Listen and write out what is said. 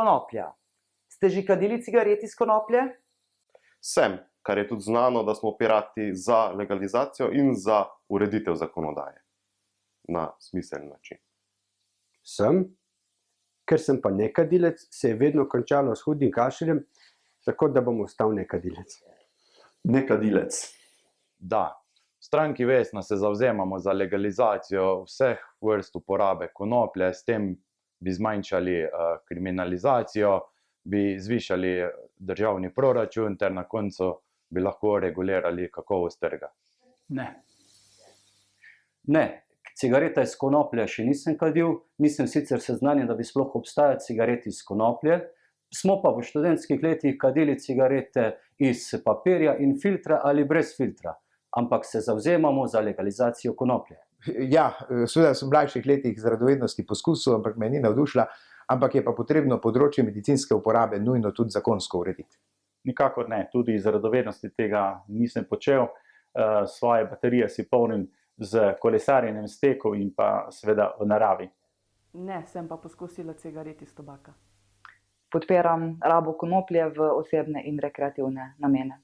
konoplja. Ste že kadili cigaret iz konoplje? Sem, kar je tudi znano, da smo pirati za legalizacijo in za ureditev zakonodaje na smiseln način. Sem, ker sem pa nekadilec, se je vedno končalo s hudim kašeljem, tako da bom ostal nekadilec. Nekadilec. Da, v stranki Vesna se zavzemamo za legalizacijo vseh vrst uporabe konoplje, s tem bi zmanjšali kriminalizacijo, bi zvišali državni proračun ter na koncu bi lahko regulirali kakovost trga. Ne. Ne, cigareta iz konoplje še nisem kadil, nisem sicer seznanjen, da bi sploh obstajali cigareti iz konoplje, smo pa v študentskih letih kadili cigarete iz papirja in filtra ali brez filtra, ampak se zavzemamo za legalizacijo konoplje. Ja, seveda sem v mlajših letih z radovednosti poskusil, ampak me ni navdušila, ampak je pa potrebno področje medicinske uporabe nujno tudi zakonsko urediti. Nikakor ne, tudi iz radovednosti tega nisem počel. Svoje baterije si polnim z kolesarjenjem, stekov in pa seveda v naravi. Ne, sem pa poskusila cigaret iz tobaka. Podpiram rabo konoplje v osebne in rekreativne namene.